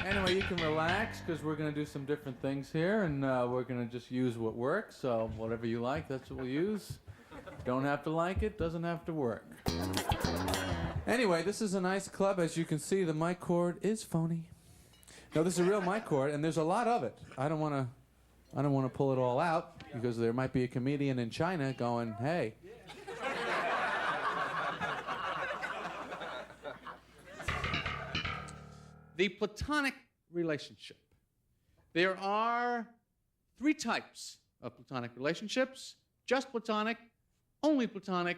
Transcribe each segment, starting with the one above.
Anyway, you can relax because we're going to do some different things here, and we're going to just use what works. So whatever you like, that's what we'll use. Don't have to like it, doesn't have to work. Anyway, this is a nice club. As you can see, the mic cord is phony. No, this is a real mic cord, and there's a lot of it. I don't want to pull it all out because there might be a comedian in China going, "Hey." The platonic relationship. There are 3 types of platonic relationships: just platonic, only platonic,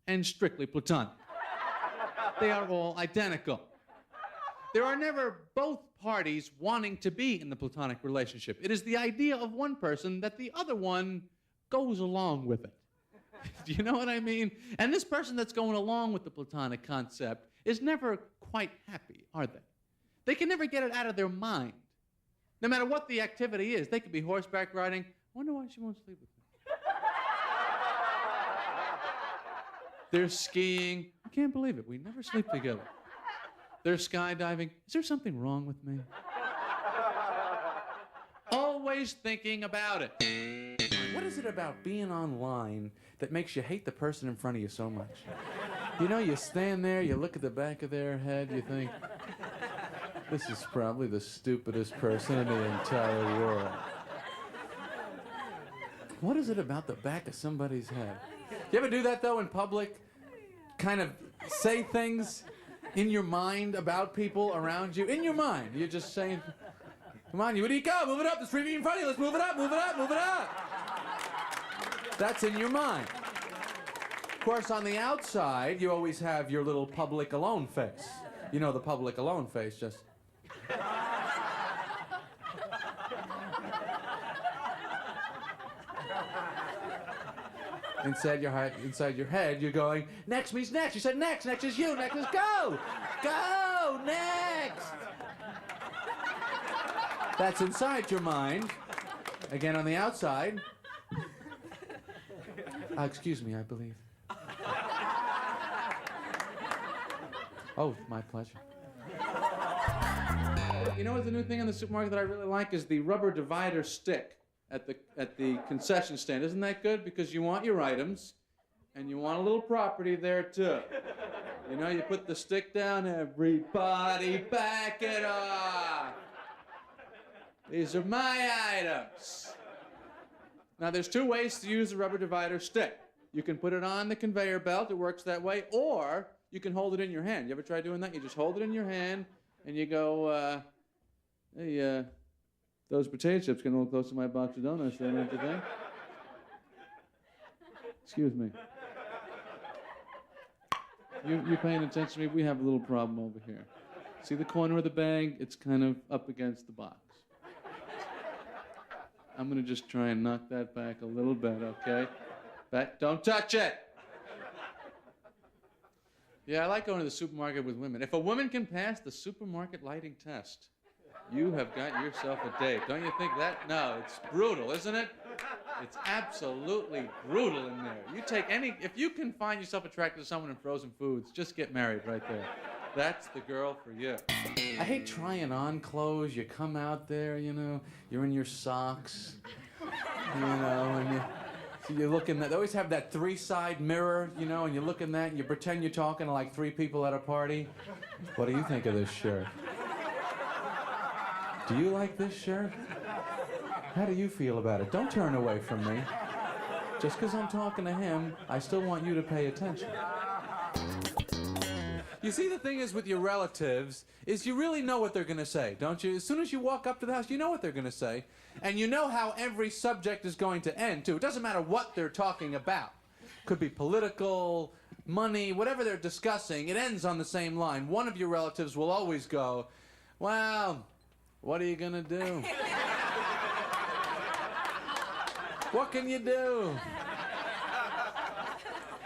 and strictly platonic. They are all identical. There are never both parties wanting to be in the platonic relationship. It is the idea of one person that the other one goes along with it. Do you know what I mean? And this person that's going along with the platonic concept is never quite happy, are they? They can never get it out of their mind. No matter what the activity is, they could be horseback riding. I wonder why she won't sleep with me. They're skiing. I can't believe it. We never sleep together. They're skydiving. Is there something wrong with me? Always thinking about it. What is it about being online that makes you hate the person in front of you so much? You know, you stand there, you look at the back of their head, you think, this is probably the stupidest person in the entire world. What is it about the back of somebody's head? You ever do that, though, in public? Kind of say things in your mind about people around you? In your mind. You're just saying, come on, where do you go? Move it up. There's 3 feet in front of you. Let's move it up, move it up, move it up. That's in your mind. Of course, on the outside, you always have your little public alone face. You know the public alone face, just... Inside your head, you're going, next means next. You said next. Next is you. Next is go. Go. Next. That's inside your mind. Again, on the outside. Excuse me, I believe. Oh, my pleasure. You know what the new thing in the supermarket that I really like is the rubber divider stick at the concession stand. Isn't that good? Because you want your items, and you want a little property there too. You know, you put the stick down, everybody back it off. These are my items. Now, there's 2 ways to use the rubber divider stick. You can put it on the conveyor belt, it works that way, or you can hold it in your hand. You ever try doing that? You just hold it in your hand, and you go, hey, those potato chips getting a little close to my box of donuts there, don't you think? Excuse me. You paying attention to me? We have a little problem over here. See the corner of the bag? It's kind of up against the box. I'm going to just try and knock that back a little bit, okay? Don't touch it! Yeah, I like going to the supermarket with women. If a woman can pass the supermarket lighting test, you have got yourself a date. Don't you think that? No, it's brutal, isn't it? It's absolutely brutal in there. If you can find yourself attracted to someone in frozen foods, just get married right there. That's the girl for you. I hate trying on clothes. You come out there, you know, you're in your socks, you know, and you're looking at, they always have that 3-side mirror, you know, and you look in that and you pretend you're talking to like 3 people at a party. What do you think of this shirt? Do you like this shirt? How do you feel about it? Don't turn away from me. Just because I'm talking to him, I still want you to pay attention. You see, the thing is with your relatives, is you really know what they're going to say, don't you? As soon as you walk up to the house, you know what they're going to say. And you know how every subject is going to end, too. It doesn't matter what they're talking about. Could be political, money, whatever they're discussing, it ends on the same line. One of your relatives will always go, well, what are you going to do? What can you do?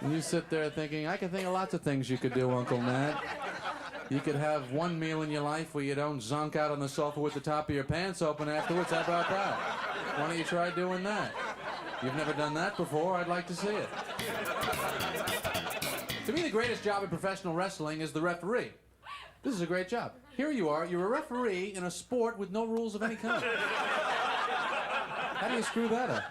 And you sit there thinking, I can think of lots of things you could do, Uncle Nat. You could have one meal in your life where you don't zonk out on the sofa with the top of your pants open afterwards. How about that? Why don't you try doing that? You've never done that before? I'd like to see it. To me, the greatest job in professional wrestling is the referee. This is a great job. Here you are, you're a referee in a sport with no rules of any kind. How do you screw that up?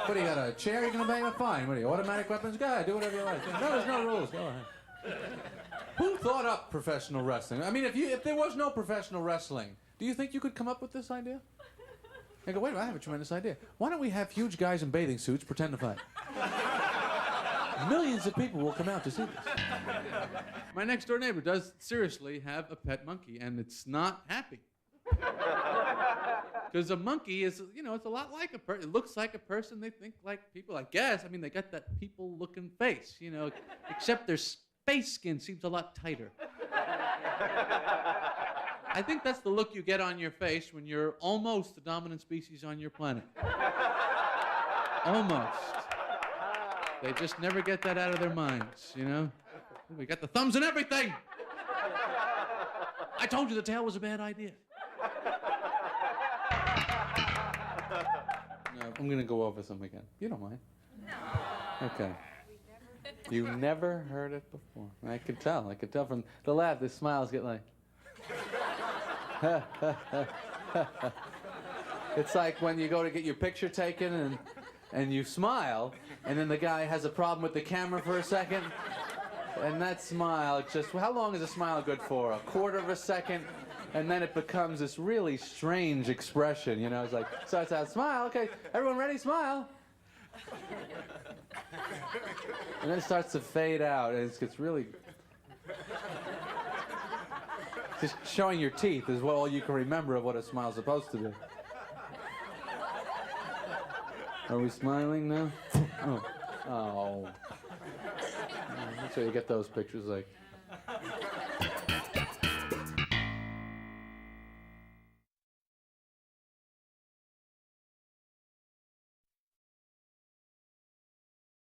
What, do you got a chair you're gonna bang with? Fine. What are you, automatic weapons guy? Do whatever you like. No, there's no rules. Go ahead. Who thought up professional wrestling? I mean, if there was no professional wrestling, do you think you could come up with this idea? I go, wait a minute, I have a tremendous idea. Why don't we have huge guys in bathing suits pretend to fight? Millions of people will come out to see this. My next door neighbor does seriously have a pet monkey, and it's not happy. Because a monkey is, you know, it's a lot like a person. It looks like a person. They think like people, I guess. I mean, they got that people-looking face, you know, except their face skin seems a lot tighter. I think that's the look you get on your face when you're almost the dominant species on your planet. Almost. They just never get that out of their minds, you know? We got the thumbs and everything! I told you the tail was a bad idea. No, I'm gonna go over some again. You don't mind? No. Okay. You never heard it before. I could tell from the laugh, the smiles get like... It's like when you go to get your picture taken and you smile, and then the guy has a problem with the camera for a second, and that smile, just, how long is a smile good for? A quarter of a second, and then it becomes this really strange expression, you know? It's like, starts out, smile, okay, everyone ready, smile. And then it starts to fade out, and it gets really... Just showing your teeth is all you can remember of what a smile's supposed to do. Are we smiling now? Oh. That's why you get those pictures like...